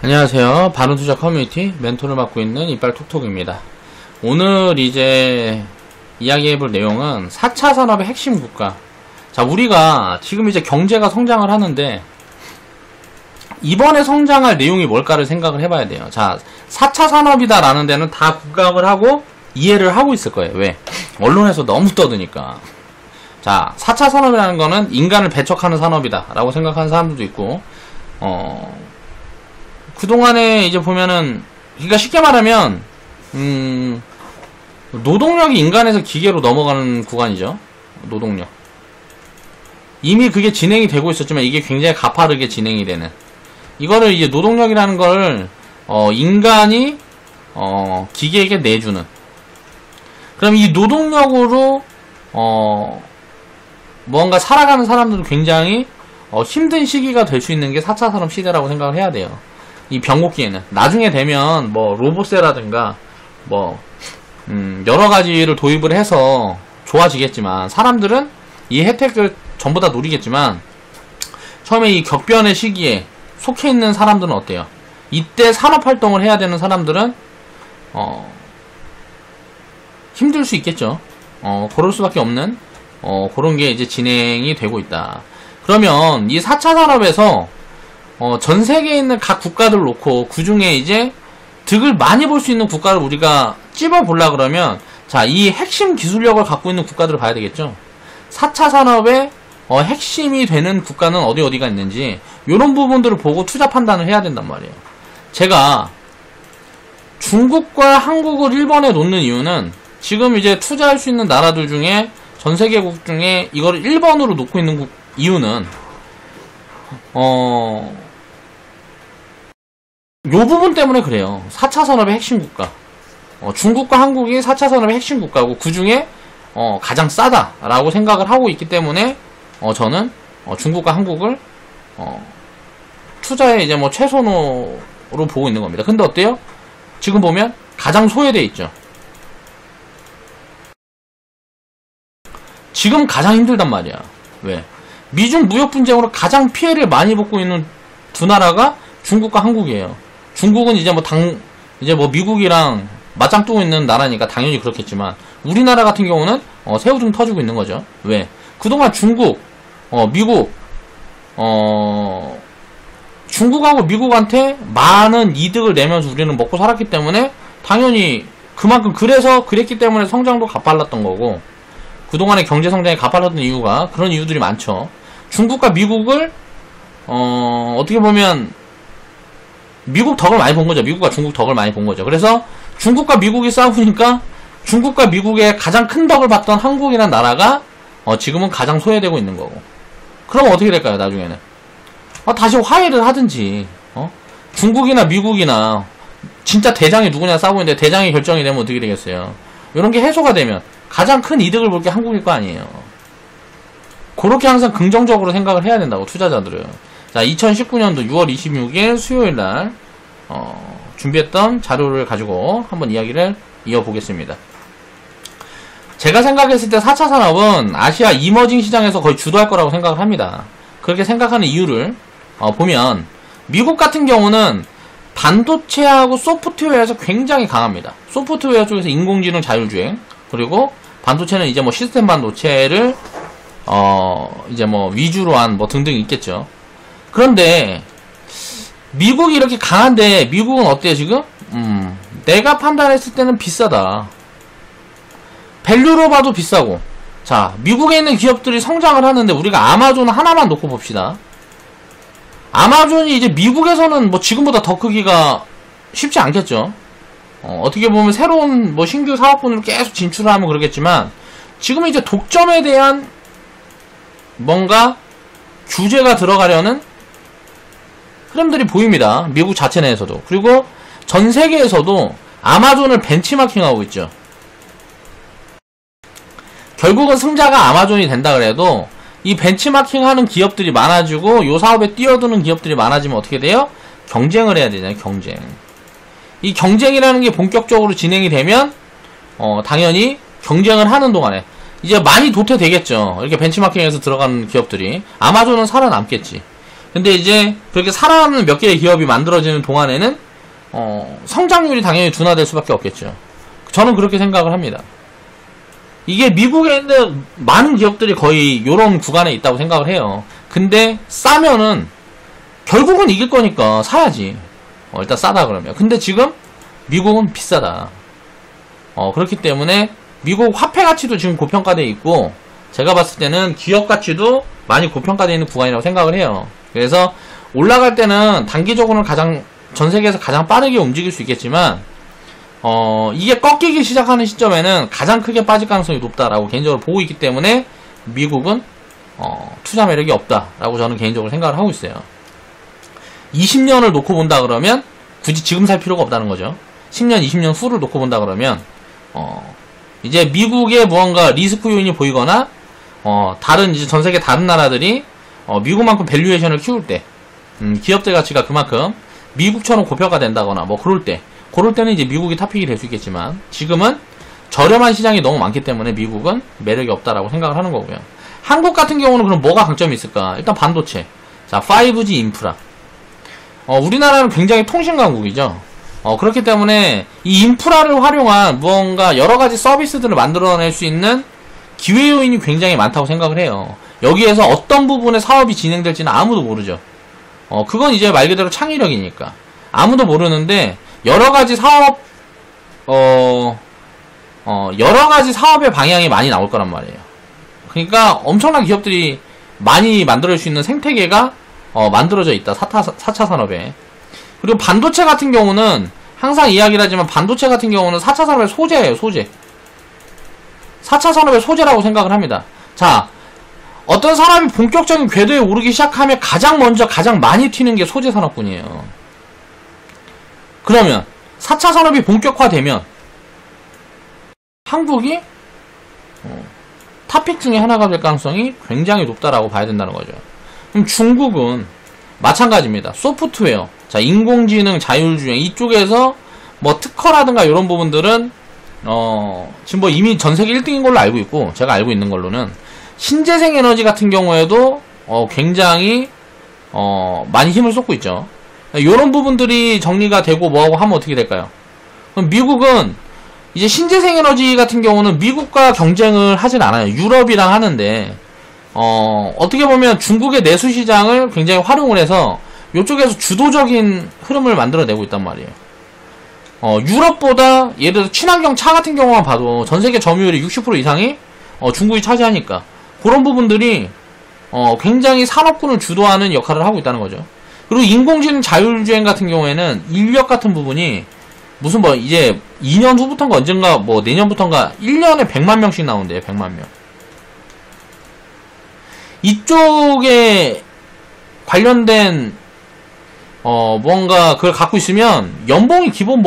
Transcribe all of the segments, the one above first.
안녕하세요. 바른투자 커뮤니티 멘토를 맡고 있는 이빨톡톡입니다. 오늘 이제 이야기해볼 내용은 4차 산업의 핵심 국가. 자, 우리가 지금 이제 경제가 성장을 하는데 이번에 성장할 내용이 뭘까를 생각을 해봐야 돼요. 자, 4차 산업이다 라는 데는 다 국각을 하고 이해를 하고 있을 거예요. 왜? 언론에서 너무 떠드니까. 자, 4차 산업이라는 거는 인간을 배척하는 산업이다 라고 생각하는 사람들도 있고, 그동안에 이제 보면은, 그러니까 쉽게 말하면, 노동력이 인간에서 기계로 넘어가는 구간이죠. 노동력. 이미 그게 진행이 되고 있었지만 이게 굉장히 가파르게 진행이 되는. 이거를 이제 노동력이라는 걸, 인간이, 기계에게 내주는. 그럼 이 노동력으로, 뭔가 살아가는 사람들은 굉장히, 힘든 시기가 될 수 있는 게 4차 산업 시대라고 생각을 해야 돼요. 이 변곡기에는 나중에 되면 뭐 로봇세라든가 뭐 여러 가지를 도입을 해서 좋아지겠지만 사람들은 이 혜택을 전부 다 노리겠지만 처음에 이 격변의 시기에 속해 있는 사람들은 어때요? 이때 산업활동을 해야 되는 사람들은 힘들 수 있겠죠. 그럴 수밖에 없는 그런 게 이제 진행이 되고 있다. 그러면 이 4차 산업에서 전 세계에 있는 각 국가들 놓고 그 중에 이제 득을 많이 볼 수 있는 국가를 우리가 찝어보려 그러면 자, 이 핵심 기술력을 갖고 있는 국가들을 봐야 되겠죠. 4차 산업의 핵심이 되는 국가는 어디가 있는지 이런 부분들을 보고 투자 판단을 해야 된단 말이에요. 제가 중국과 한국을 1번에 놓는 이유는 지금 이제 투자할 수 있는 나라들 중에 전 세계국 중에 이거를 1번으로 놓고 있는 이유는 요 부분 때문에 그래요. 4차 산업의 핵심 국가. 중국과 한국이 4차 산업의 핵심 국가고 그 중에 가장 싸다라고 생각을 하고 있기 때문에 저는 중국과 한국을 투자에 이제 뭐 최선호로 보고 있는 겁니다. 근데 어때요? 지금 보면 가장 소외돼 있죠. 지금 가장 힘들단 말이야. 왜? 미중 무역 분쟁으로 가장 피해를 많이 받고 있는 두 나라가 중국과 한국이에요. 중국은 이제 뭐 미국이랑 맞짱 뜨고 있는 나라니까 당연히 그렇겠지만 우리나라 같은 경우는 새우등 터지고 있는 거죠. 왜? 그동안 중국, 미국, 중국하고 미국한테 많은 이득을 내면서 우리는 먹고 살았기 때문에 당연히 그만큼 그랬기 때문에 성장도 가빨랐던 거고 그동안의 경제 성장이 가빨랐던 이유가 그런 이유들이 많죠. 중국과 미국을 어떻게 보면 미국 덕을 많이 본 거죠. 미국과 중국 덕을 많이 본 거죠. 그래서 중국과 미국이 싸우니까 중국과 미국의 가장 큰 덕을 봤던 한국이라는 나라가 지금은 가장 소외되고 있는 거고. 그럼 어떻게 될까요? 나중에는 다시 화해를 하든지 중국이나 미국이나 진짜 대장이 누구냐 싸우고 있는데 대장이 결정이 되면 어떻게 되겠어요? 이런 게 해소가 되면 가장 큰 이득을 볼 게 한국일 거 아니에요. 그렇게 항상 긍정적으로 생각을 해야 된다고 투자자들은. 자, 2019년도 6월 26일 수요일날 준비했던 자료를 가지고 한번 이야기를 이어보겠습니다. 제가 생각했을 때 4차 산업은 아시아 이머징 시장에서 거의 주도할 거라고 생각을 합니다. 그렇게 생각하는 이유를 보면 미국 같은 경우는 반도체하고 소프트웨어에서 굉장히 강합니다. 소프트웨어 쪽에서 인공지능 자율주행, 그리고 반도체는 이제 뭐 시스템 반도체를 이제 뭐 위주로 한 뭐 등등 있겠죠. 그런데 미국이 이렇게 강한데 미국은 어때요 지금? 내가 판단했을 때는 비싸다. 밸류로 봐도 비싸고. 자, 미국에 있는 기업들이 성장을 하는데 우리가 아마존 하나만 놓고 봅시다. 아마존이 이제 미국에서는 뭐 지금보다 더 크기가 쉽지 않겠죠. 어떻게 보면 새로운 뭐 신규 사업군을 계속 진출을 하면 그러겠지만 지금 이제 독점에 대한 뭔가 규제가 들어가려는 흐름들이 보입니다. 미국 자체 내에서도. 그리고 전 세계에서도 아마존을 벤치마킹하고 있죠. 결국은 승자가 아마존이 된다 그래도 이 벤치마킹하는 기업들이 많아지고 요 사업에 뛰어드는 기업들이 많아지면 어떻게 돼요? 경쟁을 해야 되잖아요. 경쟁. 이 경쟁이라는 게 본격적으로 진행이 되면 당연히 경쟁을 하는 동안에 이제 많이 도태되겠죠. 이렇게 벤치마킹에서 들어가는 기업들이. 아마존은 살아남겠지. 근데 이제 그렇게 살아남는 몇 개의 기업이 만들어지는 동안에는 성장률이 당연히 둔화될 수밖에 없겠죠. 저는 그렇게 생각을 합니다. 이게 미국에 있는 많은 기업들이 거의 요런 구간에 있다고 생각을 해요. 근데 싸면은 결국은 이길 거니까 사야지. 일단 싸다 그러면. 근데 지금 미국은 비싸다. 그렇기 때문에 미국 화폐 가치도 지금 고평가되어 있고, 제가 봤을 때는 기업 가치도 많이 고평가되어 있는 구간이라고 생각을 해요. 그래서 올라갈 때는 단기적으로는 전 세계에서 가장 빠르게 움직일 수 있겠지만, 이게 꺾이기 시작하는 시점에는 가장 크게 빠질 가능성이 높다라고 개인적으로 보고 있기 때문에 미국은 투자 매력이 없다라고 저는 개인적으로 생각을 하고 있어요. 20년을 놓고 본다 그러면 굳이 지금 살 필요가 없다는 거죠. 10년, 20년 후를 놓고 본다 그러면 이제 미국의 무언가 리스크 요인이 보이거나 다른 이제 전 세계 다른 나라들이 미국만큼 밸류에이션을 키울 때, 기업들 가치가 그만큼 미국처럼 고평가된다거나 뭐 그럴 때는 이제 미국이 탑픽이 될 수 있겠지만, 지금은 저렴한 시장이 너무 많기 때문에 미국은 매력이 없다라고 생각을 하는 거고요. 한국 같은 경우는 그럼 뭐가 강점이 있을까? 일단 반도체. 자, 5G 인프라. 우리나라는 굉장히 통신 강국이죠. 그렇기 때문에 이 인프라를 활용한 무언가 여러가지 서비스들을 만들어낼 수 있는 기회 요인이 굉장히 많다고 생각을 해요. 여기에서 어떤 부분의 사업이 진행될지는 아무도 모르죠. 그건 이제 말 그대로 창의력이니까. 아무도 모르는데, 여러가지 사업의 방향이 많이 나올 거란 말이에요. 그러니까 엄청난 기업들이 많이 만들어낼 수 있는 생태계가 만들어져 있다. 4차 산업에. 그리고 반도체 같은 경우는 항상 이야기를 하지만, 반도체 같은 경우는 4차 산업의 소재예요. 소재. 4차 산업의 소재라고 생각을 합니다. 자, 어떤 사람이 본격적인 궤도에 오르기 시작하면 가장 먼저 가장 많이 튀는 게 소재 산업군이에요. 그러면 4차 산업이 본격화되면 한국이 탑픽 중에 하나가 될 가능성이 굉장히 높다라고 봐야 된다는 거죠. 그럼 중국은 마찬가지입니다. 소프트웨어, 자, 인공지능, 자율주행, 이쪽에서 뭐 특허라든가 이런 부분들은 지금 뭐 이미 전세계 1등인 걸로 알고 있고, 제가 알고 있는 걸로는 신재생 에너지 같은 경우에도 굉장히 많이 힘을 쏟고 있죠. 이런 부분들이 정리가 되고 뭐하고 하면 어떻게 될까요? 그럼 미국은 이제 신재생 에너지 같은 경우는 미국과 경쟁을 하진 않아요. 유럽이랑 하는데, 어떻게 보면 중국의 내수 시장을 굉장히 활용을 해서 이쪽에서 주도적인 흐름을 만들어내고 있단 말이에요. 유럽보다 예를 들어 친환경 차 같은 경우만 봐도 전 세계 점유율이 60% 이상이 중국이 차지하니까, 그런 부분들이 굉장히 산업군을 주도하는 역할을 하고 있다는 거죠. 그리고 인공지능 자율주행 같은 경우에는 인력 같은 부분이 무슨 뭐 이제 2년 후부터인가 언젠가 뭐 내년부터인가 1년에 100만 명씩 나온대요. 100만 명. 이쪽에 관련된 뭔가 그걸 갖고 있으면 연봉이 기본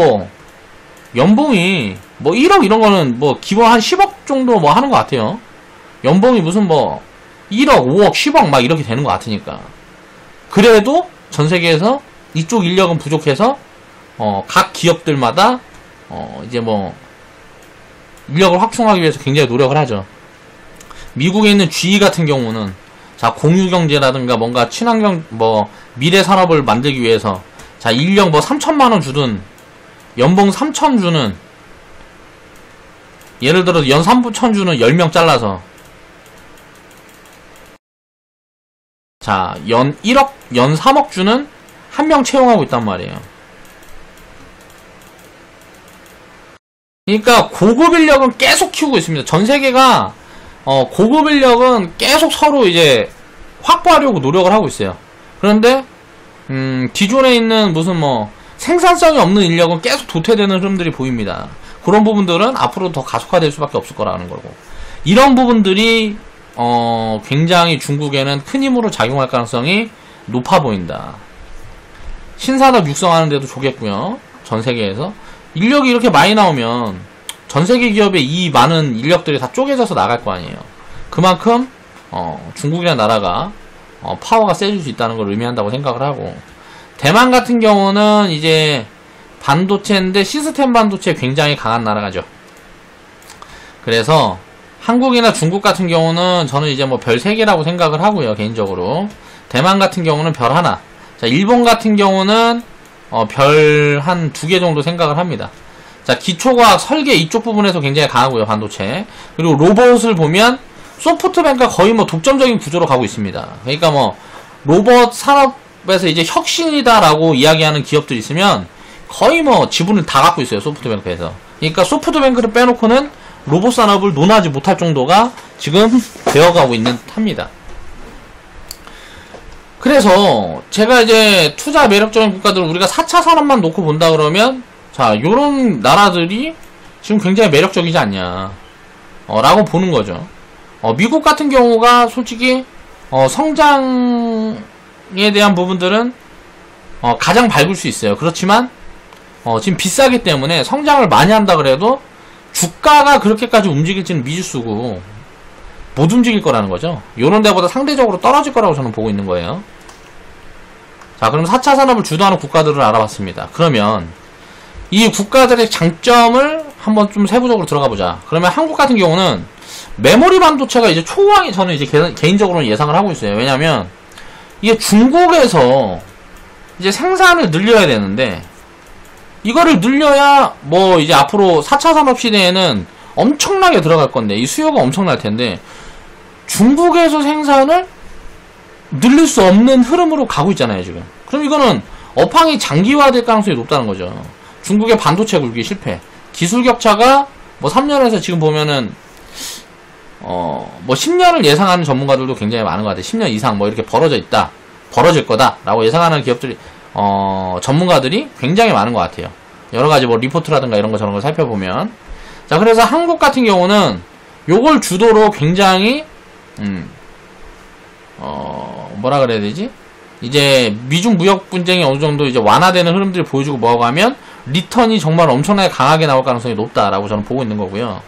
연봉이 1억 이런 거는 뭐 기본 한 10억 정도 뭐 하는 것 같아요. 연봉이 무슨 1억, 5억, 10억 막 이렇게 되는 것 같으니까. 그래도 전 세계에서 이쪽 인력은 부족해서 각 기업들마다 이제 뭐 인력을 확충하기 위해서 굉장히 노력을 하죠. 미국에 있는 GE 같은 경우는 자, 공유경제라든가 뭔가 친환경 뭐 미래 산업을 만들기 위해서 자, 인력 뭐 3천만 원 주든 연봉 3천 주는, 예를 들어 연 3천 주는 10명 잘라서 자, 연 1억, 연 3억 주는 1명 채용하고 있단 말이에요. 그러니까 고급 인력은 계속 키우고 있습니다. 전 세계가 고급 인력은 계속 서로 이제 확보하려고 노력을 하고 있어요. 그런데 기존에 있는 무슨 뭐 생산성이 없는 인력은 계속 도태되는 흐름들이 보입니다. 그런 부분들은 앞으로 더 가속화될 수밖에 없을 거라는 거고, 이런 부분들이 굉장히 중국에는 큰 힘으로 작용할 가능성이 높아 보인다. 신산업 육성하는 데도 좋겠고요. 전 세계에서 인력이 이렇게 많이 나오면 전 세계 기업의 이 많은 인력들이 다 쪼개져서 나갈 거 아니에요. 그만큼 중국이라는 나라가 파워가 세질 수 있다는 걸 의미한다고 생각을 하고, 대만 같은 경우는 이제 반도체인데 시스템 반도체에 굉장히 강한 나라가죠. 그래서 한국이나 중국 같은 경우는 저는 이제 뭐 별 3개라고 생각을 하고요, 개인적으로. 대만 같은 경우는 별 하나. 자, 일본 같은 경우는 별 한 2개 정도 생각을 합니다. 자, 기초과학 설계 이쪽 부분에서 굉장히 강하고요, 반도체. 그리고 로봇을 보면 소프트뱅크가 거의 뭐 독점적인 구조로 가고 있습니다. 그러니까 뭐 로봇 산업에서 이제 혁신이다라고 이야기하는 기업들이 있으면 거의 뭐 지분을 다 갖고 있어요, 소프트뱅크에서. 그러니까 소프트뱅크를 빼놓고는 로봇 산업을 논하지 못할 정도가 지금 되어가고 있는 탑니다. 그래서 제가 이제 투자 매력적인 국가들 우리가 4차 산업만 놓고 본다 그러면 자, 요런 나라들이 지금 굉장히 매력적이지 않냐 라고 보는 거죠. 미국 같은 경우가 솔직히 성장에 대한 부분들은 가장 밝을 수 있어요. 그렇지만 지금 비싸기 때문에 성장을 많이 한다 그래도 주가가 그렇게까지 움직일지는 미지수고 못 움직일 거라는 거죠. 요런 데보다 상대적으로 떨어질 거라고 저는 보고 있는 거예요. 자, 그럼 4차 산업을 주도하는 국가들을 알아봤습니다. 그러면 이 국가들의 장점을 한번 좀 세부적으로 들어가 보자. 그러면 한국 같은 경우는 메모리 반도체가 이제 초강이 저는 이제 개인적으로는 예상을 하고 있어요. 왜냐면 이게 중국에서 이제 생산을 늘려야 되는데 이거를 늘려야 뭐 이제 앞으로 4차 산업 시대에는 엄청나게 들어갈 건데 이 수요가 엄청날 텐데 중국에서 생산을 늘릴 수 없는 흐름으로 가고 있잖아요, 지금. 그럼 이거는 업황이 장기화될 가능성이 높다는 거죠. 중국의 반도체 굴기 실패. 기술 격차가 뭐 3년에서 지금 보면은 뭐 10년을 예상하는 전문가들도 굉장히 많은 것 같아요. 10년 이상 뭐 이렇게 벌어질 거다라고 예상하는 기업들이 전문가들이 굉장히 많은 것 같아요. 여러 가지 뭐 리포트라든가 이런 거 저런 걸 살펴보면. 자, 그래서 한국 같은 경우는 요걸 주도로 굉장히 뭐라 그래야 되지? 이제 미중 무역 분쟁이 어느 정도 이제 완화되는 흐름들을 보여주고 뭐하고 하면 리턴이 정말 엄청나게 강하게 나올 가능성이 높다라고 저는 보고 있는 거고요.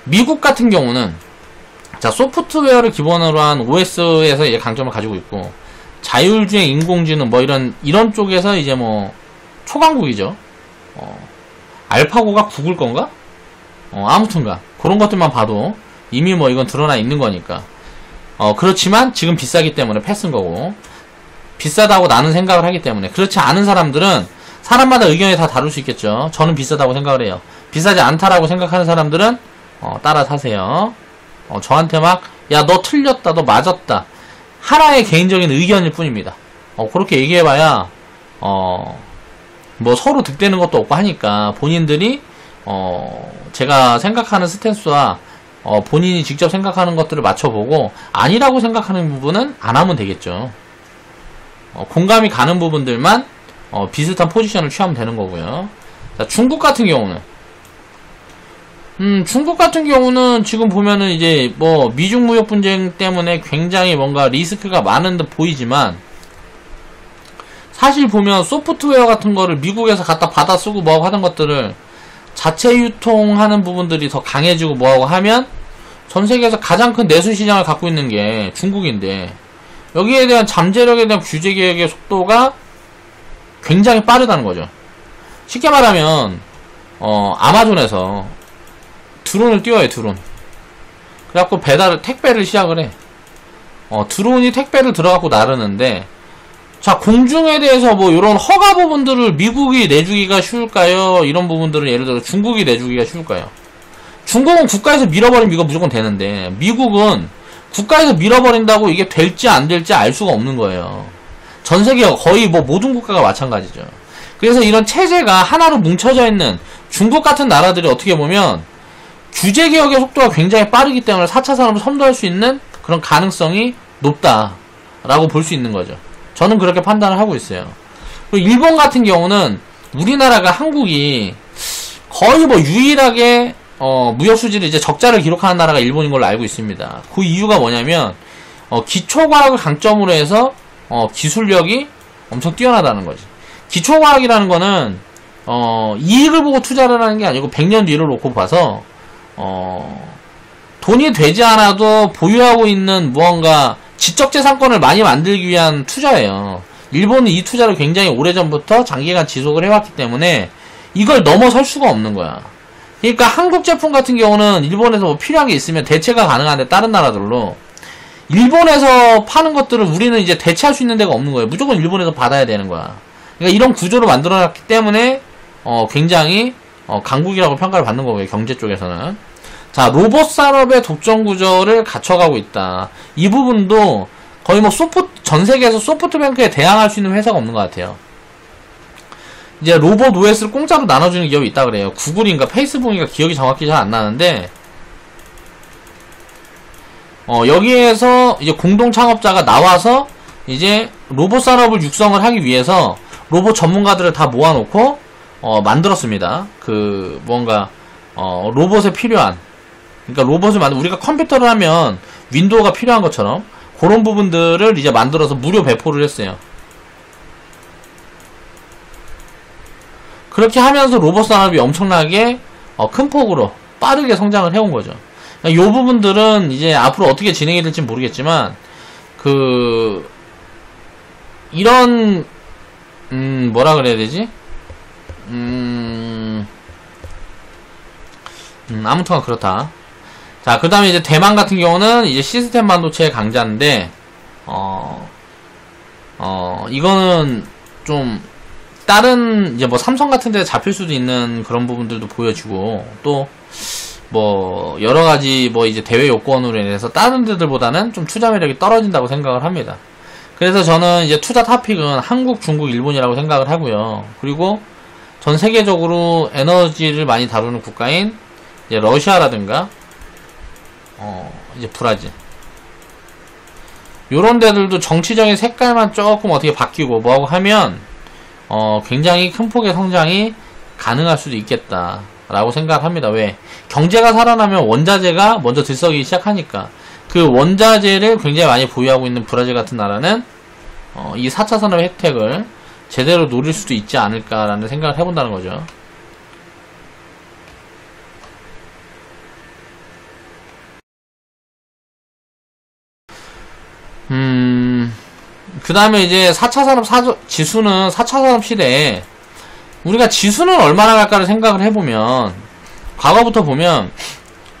미국 같은 경우는 자, 소프트웨어를 기본으로 한 OS에서 이제 강점을 가지고 있고 자율주행, 인공지능 뭐 이런 쪽에서 이제 뭐 초강국이죠. 알파고가 구글 건가? 아무튼가 그런 것들만 봐도 이미 뭐 이건 드러나 있는 거니까. 그렇지만 지금 비싸기 때문에 패스인 거고 비싸다고 나는 생각을 하기 때문에 그렇지 않은 사람들은 사람마다 의견이 다 다를 수 있겠죠. 저는 비싸다고 생각을 해요. 비싸지 않다라고 생각하는 사람들은 따라 사세요. 저한테 막 야 너 틀렸다 너 맞았다 하나의 개인적인 의견일 뿐입니다. 그렇게 얘기해봐야 뭐 서로 득되는 것도 없고 하니까 본인들이 제가 생각하는 스탠스와 본인이 직접 생각하는 것들을 맞춰보고 아니라고 생각하는 부분은 안 하면 되겠죠. 공감이 가는 부분들만 비슷한 포지션을 취하면 되는 거고요. 자, 중국 같은 경우는 지금 보면은 이제 뭐 미중 무역 분쟁 때문에 굉장히 뭔가 리스크가 많은 듯 보이지만 사실 보면 소프트웨어 같은 거를 미국에서 갖다 받아 쓰고 뭐하고 하던 것들을 자체 유통하는 부분들이 더 강해지고 뭐하고 하면 전 세계에서 가장 큰 내수 시장을 갖고 있는 게 중국인데 여기에 대한 잠재력에 대한 규제 개혁의 속도가 굉장히 빠르다는 거죠. 쉽게 말하면 아마존에서 드론을 띄워요, 드론. 그래갖고 택배를 시작을 해. 드론이 택배를 들어갖고 나르는데 자, 공중에 대해서 뭐 이런 허가 부분들을 미국이 내주기가 쉬울까요? 이런 부분들은 예를 들어 중국이 내주기가 쉬울까요? 중국은 국가에서 밀어버리면 이거 무조건 되는데 미국은 국가에서 밀어버린다고 이게 될지 안 될지 알 수가 없는 거예요. 전 세계가 거의 뭐 모든 국가가 마찬가지죠. 그래서 이런 체제가 하나로 뭉쳐져 있는 중국 같은 나라들이 어떻게 보면 규제 개혁의 속도가 굉장히 빠르기 때문에 4차 산업을 선도할 수 있는 그런 가능성이 높다라고 볼 수 있는 거죠. 저는 그렇게 판단을 하고 있어요. 그리고 일본 같은 경우는 우리나라가 한국이 거의 뭐 유일하게 무역 수지를 이제 적자를 기록하는 나라가 일본인 걸로 알고 있습니다. 그 이유가 뭐냐면 기초과학을 강점으로 해서 기술력이 엄청 뛰어나다는 거지. 기초과학이라는 거는 이익을 보고 투자를 하는 게 아니고 100년 뒤를 놓고 봐서 돈이 되지 않아도 보유하고 있는 무언가 지적재산권을 많이 만들기 위한 투자예요. 일본은 이 투자를 굉장히 오래전부터 장기간 지속을 해왔기 때문에 이걸 넘어설 수가 없는 거야. 그러니까 한국 제품 같은 경우는 일본에서 뭐 필요한 게 있으면 대체가 가능한데 다른 나라들로 일본에서 파는 것들을 우리는 이제 대체할 수 있는 데가 없는 거예요. 무조건 일본에서 받아야 되는 거야. 그러니까 이런 구조를 만들어놨기 때문에 굉장히 강국이라고 평가를 받는 거고요. 경제 쪽에서는. 자, 로봇 산업의 독점 구조를 갖춰가고 있다. 이 부분도 거의 뭐 전 세계에서 소프트뱅크에 대항할 수 있는 회사가 없는 것 같아요. 이제 로봇 OS를 공짜로 나눠주는 기업이 있다 그래요. 구글인가 페이스북인가 기억이 정확히 잘 안 나는데, 여기에서 이제 공동 창업자가 나와서 이제 로봇 산업을 육성을 하기 위해서 로봇 전문가들을 다 모아놓고 만들었습니다. 뭔가 로봇에 필요한, 그러니까 로봇을 우리가 컴퓨터를 하면 윈도우가 필요한 것처럼 그런 부분들을 이제 만들어서 무료 배포를 했어요. 그렇게 하면서 로봇 산업이 엄청나게 큰 폭으로 빠르게 성장을 해온 거죠. 이 부분들은 이제 앞으로 어떻게 진행이 될지 모르겠지만, 이런, 뭐라 그래야 되지? 아무튼 그렇다. 자, 그 다음에 이제 대만 같은 경우는 이제 시스템 반도체의 강자인데, 이거는 좀, 다른, 이제 뭐 삼성 같은 데 잡힐 수도 있는 그런 부분들도 보여주고, 또, 뭐, 여러가지 뭐 이제 대외 요건으로 인해서 다른 데들보다는 좀 투자 매력이 떨어진다고 생각을 합니다. 그래서 저는 이제 투자 토픽은 한국, 중국, 일본이라고 생각을 하고요. 그리고 전 세계적으로 에너지를 많이 다루는 국가인 이제 러시아라든가, 이제 브라질. 요런 데들도 정치적인 색깔만 조금 어떻게 바뀌고 뭐하고 하면, 굉장히 큰 폭의 성장이 가능할 수도 있겠다. 라고 생각을 합니다. 왜? 경제가 살아나면 원자재가 먼저 들썩이기 시작하니까. 그 원자재를 굉장히 많이 보유하고 있는 브라질 같은 나라는, 이 4차 산업의 혜택을 제대로 노릴 수도 있지 않을까라는 생각을 해본다는 거죠. 그 다음에 이제 4차 산업 지수는 4차 산업 시대에 우리가 지수는 얼마나 갈까를 생각을 해보면, 과거부터 보면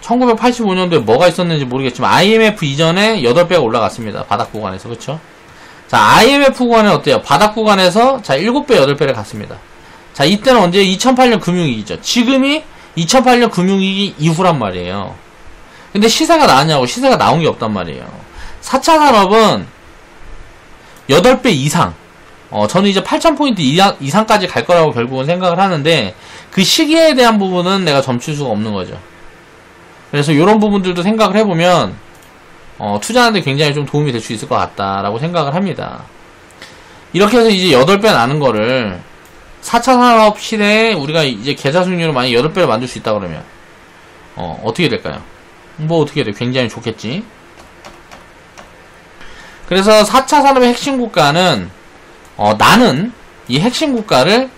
1985년도에 뭐가 있었는지 모르겠지만 IMF 이전에 8배가 올라갔습니다. 바닥 구간에서. 그쵸? 자, IMF 구간은 어때요? 바닥 구간에서 자 7배, 8배를 갔습니다. 자, 이때는 언제? 2008년 금융위기죠. 지금이 2008년 금융위기 이후란 말이에요. 근데 시세가 나왔냐고? 시세가 나온 게 없단 말이에요. 4차 산업은 8배 이상, 저는 이제 8,000포인트 이상까지 갈 거라고 결국은 생각을 하는데, 그 시기에 대한 부분은 내가 점칠 수가 없는 거죠. 그래서 이런 부분들도 생각을 해보면, 투자하는데 굉장히 좀 도움이 될 수 있을 것 같다라고 생각을 합니다. 이렇게 해서 이제 8배 나는 거를 4차 산업 시대에 우리가 이제 계좌 수익률을 만약 8배를 만들 수 있다 그러면, 어떻게 될까요? 뭐 어떻게 돼? 굉장히 좋겠지. 그래서 4차 산업의 핵심 국가는, 나는 이 핵심 국가를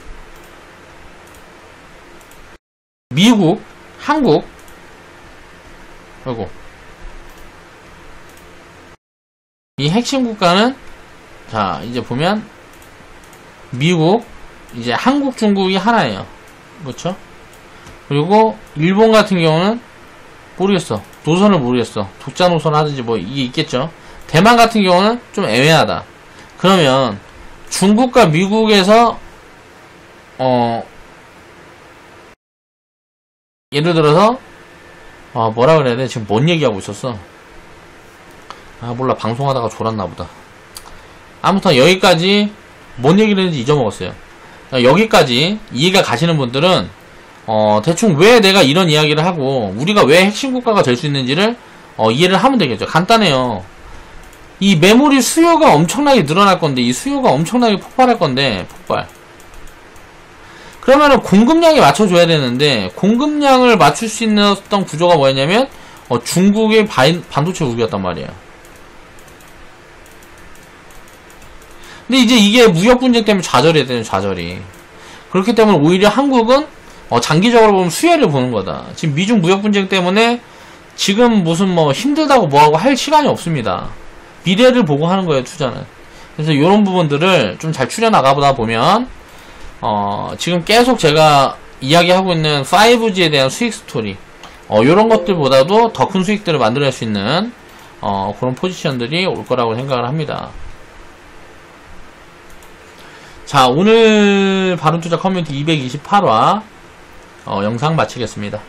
미국, 한국, 그리고 이 핵심 국가는, 자, 이제 보면 미국, 이제 한국, 중국이 하나예요. 그렇죠? 그리고 일본 같은 경우는 모르겠어. 노선을 모르겠어. 독자 노선 하든지 뭐 이게 있겠죠. 대만 같은 경우는 좀 애매하다. 그러면 중국과 미국에서 예를 들어서 뭐라 그래야 돼? 지금 뭔 얘기하고 있었어? 몰라. 방송하다가 졸았나 보다. 아무튼 여기까지 뭔 얘기를 했는지 잊어먹었어요. 여기까지 이해가 가시는 분들은 대충 왜 내가 이런 이야기를 하고 우리가 왜 핵심 국가가 될 수 있는지를 이해를 하면 되겠죠. 간단해요. 이 메모리 수요가 엄청나게 늘어날 건데, 이 수요가 엄청나게 폭발할 건데, 폭발. 그러면은 공급량이 맞춰줘야 되는데, 공급량을 맞출 수 있는 어떤 구조가 뭐였냐면, 중국의 반도체 우비였단 말이에요. 근데 이제 이게 무역 분쟁 때문에 좌절해야 되는 좌절이. 그렇기 때문에 오히려 한국은, 장기적으로 보면 수혜를 보는 거다. 지금 미중 무역 분쟁 때문에, 지금 무슨 뭐 힘들다고 뭐하고 할 시간이 없습니다. 미래를 보고 하는 거예요, 투자는. 그래서 이런 부분들을 좀 잘 추려나가보다 보면, 지금 계속 제가 이야기하고 있는 5G에 대한 수익 스토리, 요런 것들보다도 더 큰 수익들을 만들어낼 수 있는, 그런 포지션들이 올 거라고 생각을 합니다. 자, 오늘 바른투자 커뮤니티 228화 영상 마치겠습니다.